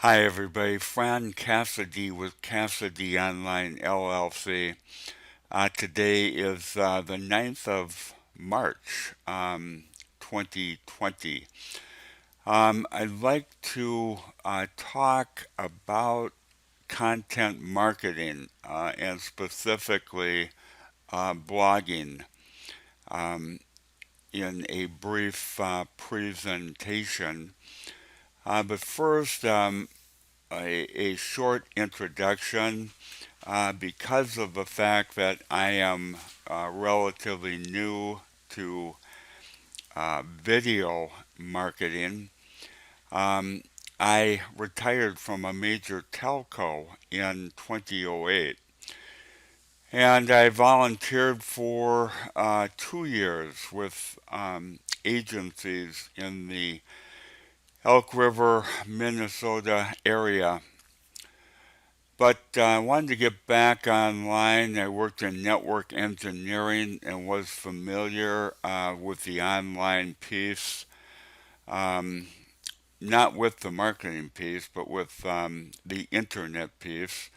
Hi, everybody. Fran Cassady with Cassady Online LLC. Today is the 9th of March, 2020. I'd like to talk about content marketing and specifically blogging um, in a brief presentation. But first, a short introduction. Because of the fact that I am relatively new to video marketing, um, I retired from a major telco in 2008. And I volunteered for 2 years with agencies in the Elk River, Minnesota area. But I wanted to get back online. I worked in network engineering and was familiar with the online piece, um, not with the marketing piece, but with the internet piece.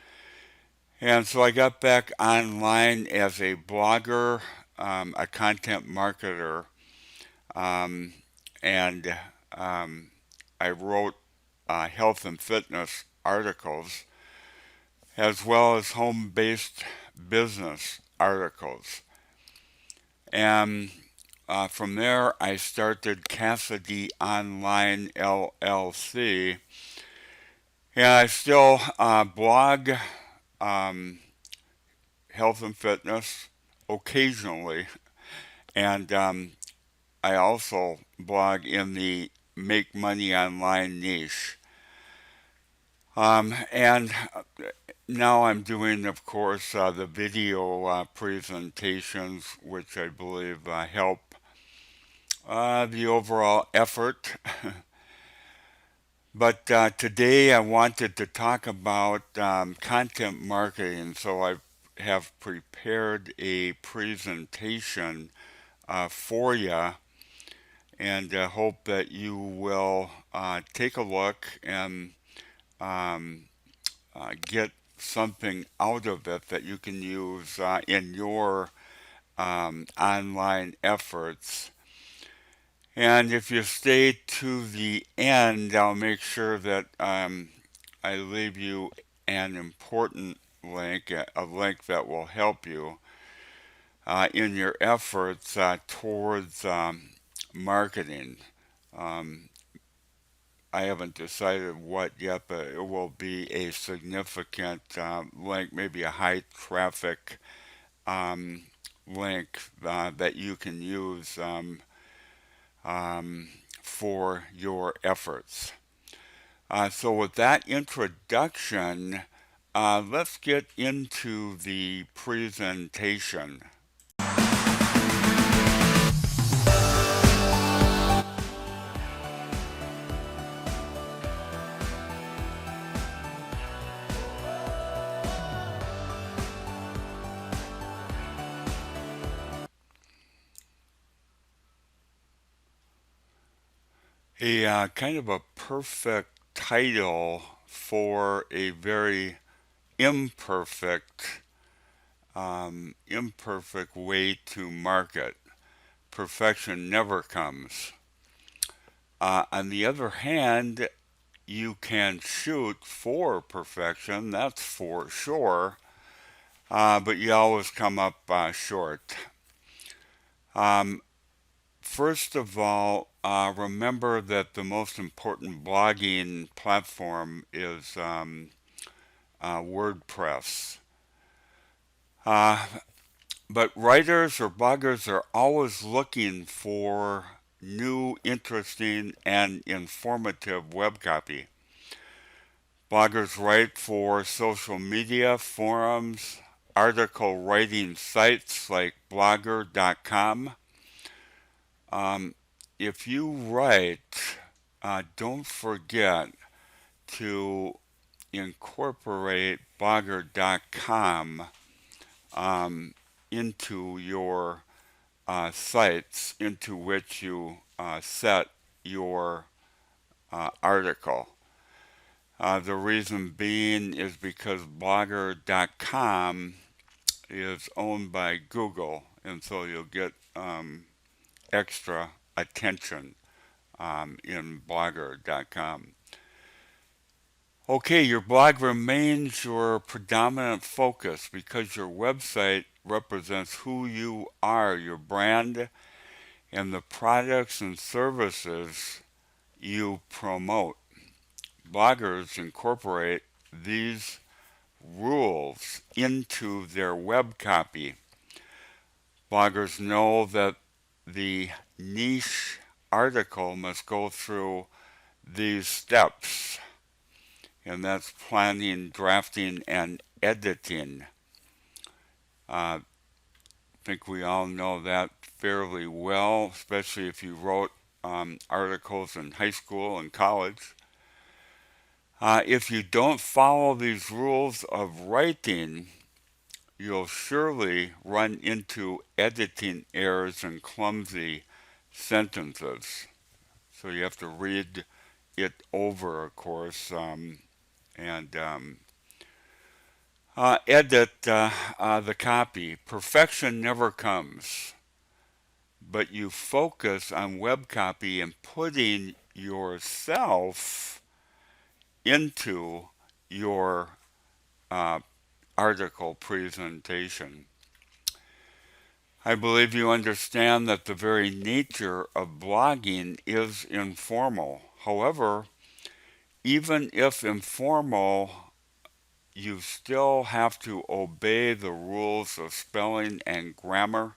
And so I got back online as a blogger, a content marketer, um, and um, I wrote health and fitness articles as well as home based business articles. And from there, I started Cassady Online LLC. And I still blog um, health and fitness occasionally. And I also blog in the make money online niche. And now I'm doing, of course, the video presentations, which I believe help the overall effort. But today I wanted to talk about content marketing, so I have prepared a presentation for you, and hope that you will take a look and um, get something out of it that you can use in your online efforts. And if you stay to the end, I'll make sure that I leave you an important link, a link that will help you in your efforts towards marketing. Um, I haven't decided what yet, but it will be a significant link, maybe a high traffic um, link that you can use um, for your efforts. So, with that introduction, let's get into the presentation. A kind of a perfect title for a very imperfect, imperfect way to market. Perfection never comes. On the other hand, you can shoot for perfection, that's for sure, but you always come up short. Um, First of all, remember that the most important blogging platform is WordPress. Uh, but writers or bloggers are always looking for new, interesting, and informative web copy. Bloggers write for social media, forums, article writing sites like blogger.com. Um, if you write, don't forget to incorporate blogger.com into your sites into which you set your article. The reason being is because blogger.com is owned by Google, and so you'll get extra attention in blogger.com. Okay, your blog remains your predominant focus because your website represents who you are, your brand, and the products and services you promote. Bloggers incorporate these rules into their web copy. Bloggers know that the niche article must go through these steps, and that's planning, drafting, and editing. I think we all know that fairly well, especially if you wrote articles in high school and college. If you don't follow these rules of writing, you'll surely run into editing errors and clumsy sentences. So you have to read it over, of course, and edit the copy. Perfection never comes, but you focus on web copy and putting yourself into your uh, article presentation. I believe you understand that the very nature of blogging is informal. However, even if informal, you still have to obey the rules of spelling and grammar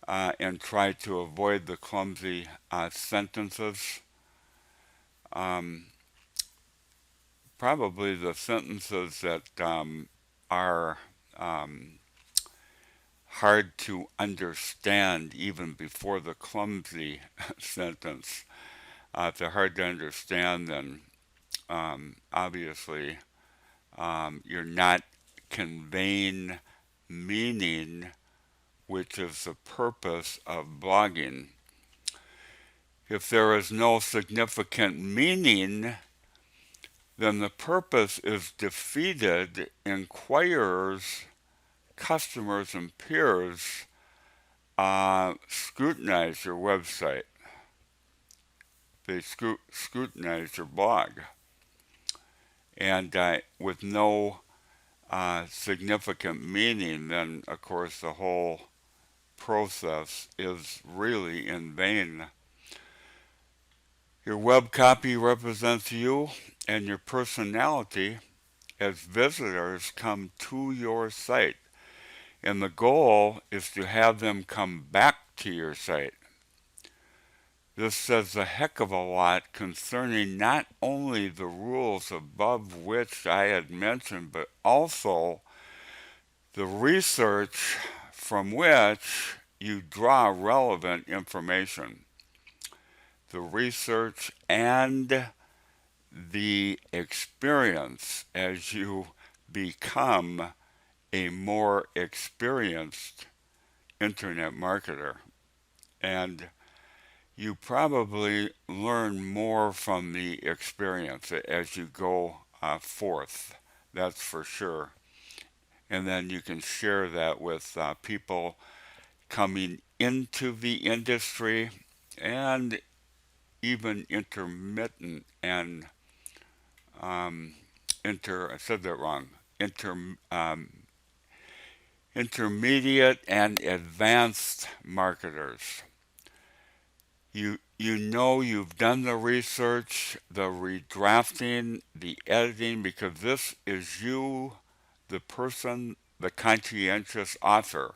and try to avoid the clumsy sentences. Um, Probably the sentences that are um, hard to understand even before the clumsy sentence. If they're hard to understand, then obviously you're not conveying meaning, which is the purpose of blogging. If there is no significant meaning, then the purpose is defeated. Inquirers, customers, and peers scrutinize your website. They scrutinize your blog. And with no significant meaning, then of course the whole process is really in vain. Your web copy represents you and your personality as visitors come to your site. And the goal is to have them come back to your site. This says a heck of a lot concerning not only the rules above which I had mentioned, but also the research from which you draw relevant information. The research and the experience as you become a more experienced internet marketer. And you probably learn more from the experience as you go forth. That's for sure. And then you can share that with people coming into the industry and even intermittent and I said that wrong. Intermediate and advanced marketers. You know you've done the research, the redrafting, the editing, because this is you, the person, the conscientious author.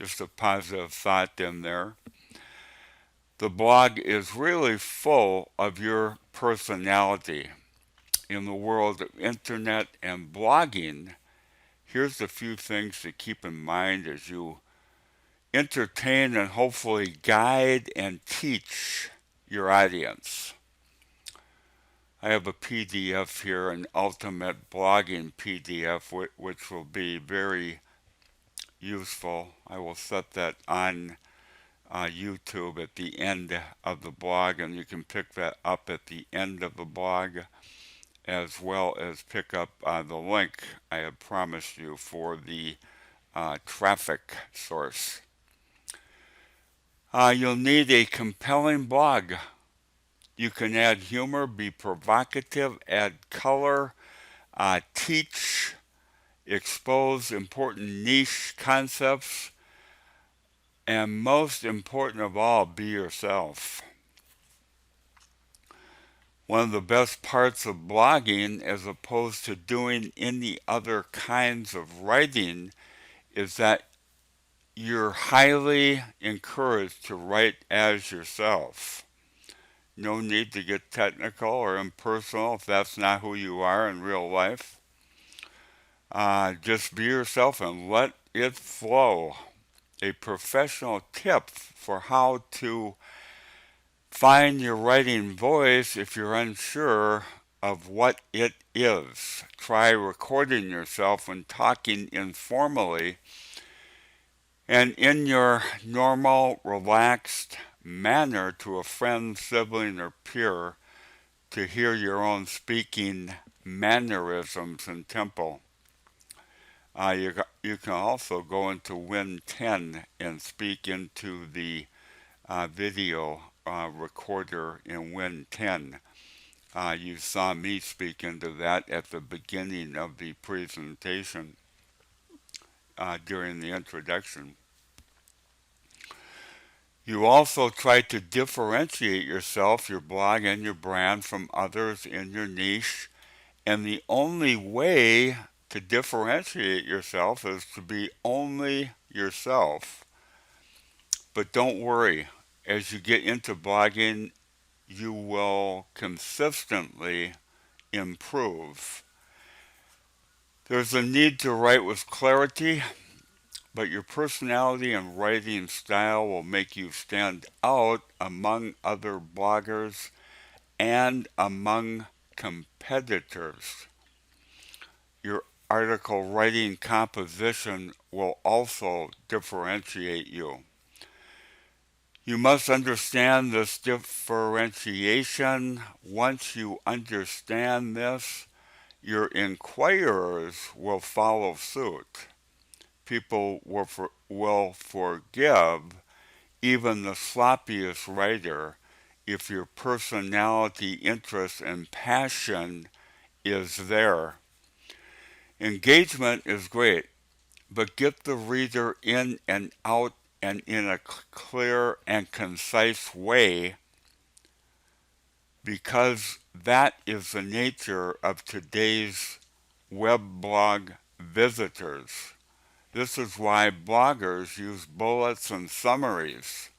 Just a positive thought in there. The blog is really full of your personality. In the world of internet and blogging, here's a few things to keep in mind as you entertain and hopefully guide and teach your audience. I have a PDF here, an ultimate blogging PDF, which will be very useful. I will set that on YouTube at the end of the blog, and you can pick that up at the end of the blog, as well as pick up the link I have promised you for the traffic source. You'll need a compelling blog. You can add humor, be provocative, add color, teach, expose important niche concepts, and most important of all, be yourself. One of the best parts of blogging, as opposed to doing any other kinds of writing, is that you're highly encouraged to write as yourself. No need to get technical or impersonal if that's not who you are in real life. Just be yourself and let it flow. A professional tip for how to find your writing voice if you're unsure of what it is. Try recording yourself when talking informally and in your normal, relaxed manner to a friend, sibling, or peer to hear your own speaking mannerisms and tempo. You can also go into Win 10 and speak into the video recorder in Win 10. You saw me speak into that at the beginning of the presentation during the introduction. You also try to differentiate yourself, your blog, and your brand from others in your niche. And the only way to differentiate yourself is to be only yourself. But don't worry, as you get into blogging, you will consistently improve. There's a need to write with clarity, but your personality and writing style will make you stand out among other bloggers and among competitors. Your article writing composition will also differentiate you. You must understand this differentiation. Once you understand this, your inquirers will follow suit. People will forgive even the sloppiest writer if your personality, interest, and passion is there. Engagement is great, but get the reader in and out and in a clear and concise way, because that is the nature of today's web blog visitors. This is why bloggers use bullets and summaries.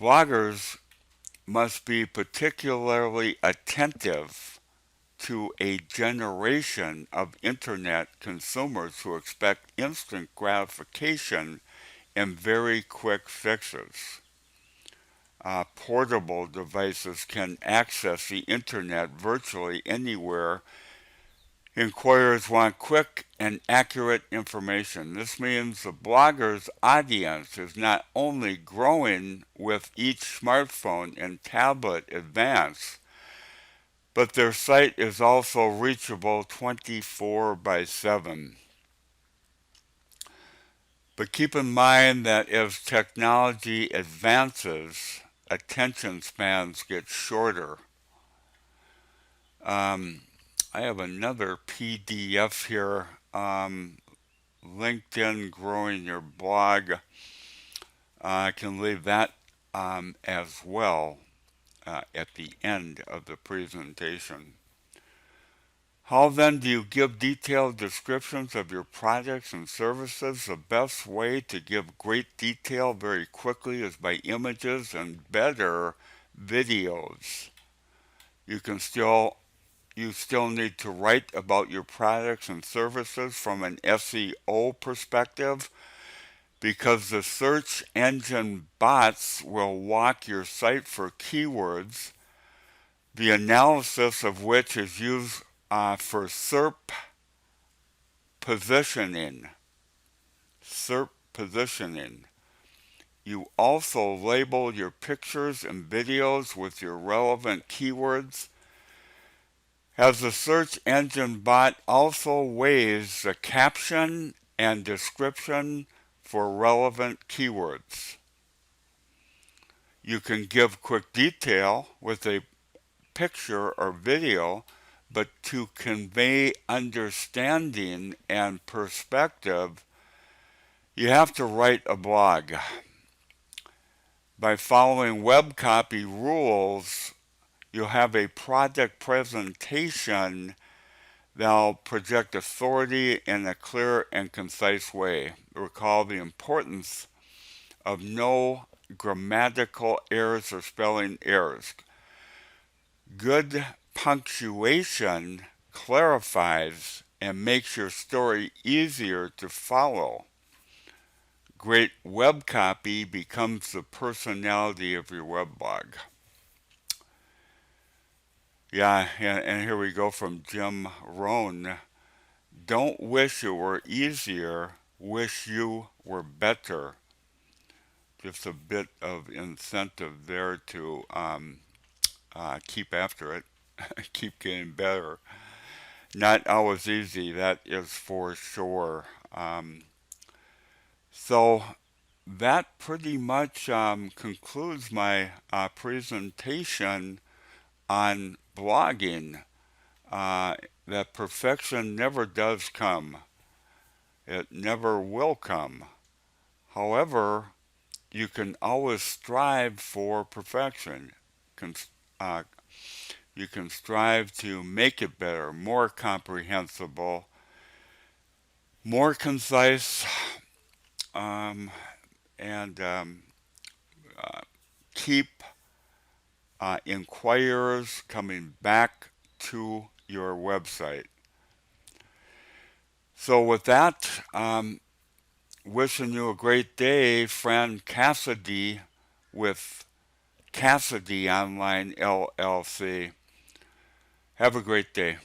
Bloggers must be particularly attentive to a generation of internet consumers who expect instant gratification and very quick fixes. Portable devices can access the internet virtually anywhere. Inquirers want quick and accurate information. This means the blogger's audience is not only growing with each smartphone and tablet advance, but their site is also reachable 24/7. But keep in mind that as technology advances, attention spans get shorter. I have another PDF here, LinkedIn Growing Your Blog. I can leave that as well at the end of the presentation. How then do you give detailed descriptions of your products and services? The best way to give great detail very quickly is by images and better videos. You still need to write about your products and services from an SEO perspective, because the search engine bots will walk your site for keywords, the analysis of which is used for SERP positioning. SERP positioning. You also label your pictures and videos with your relevant keywords, as the search engine bot also weighs the caption and description for relevant keywords. You can give quick detail with a picture or video, but to convey understanding and perspective, you have to write a blog. By following web copy rules, you'll have a product presentation that'll project authority in a clear and concise way. Recall the importance of no grammatical errors or spelling errors. Good punctuation clarifies and makes your story easier to follow. Great web copy becomes the personality of your weblog. Yeah, and here we go from Jim Rohn. Don't wish it were easier, wish you were better. Just a bit of incentive there to keep after it, keep getting better. Not always easy, that is for sure. So that pretty much concludes my presentation on blogging. That perfection never does come. It never will come. However, you can always strive for perfection. Can, uh, you can strive to make it better, more comprehensible, more concise, um, and uh, keep inquirers coming back to your website. So, with that, wishing you a great day, friend Cassady with Cassady Online LLC. Have a great day.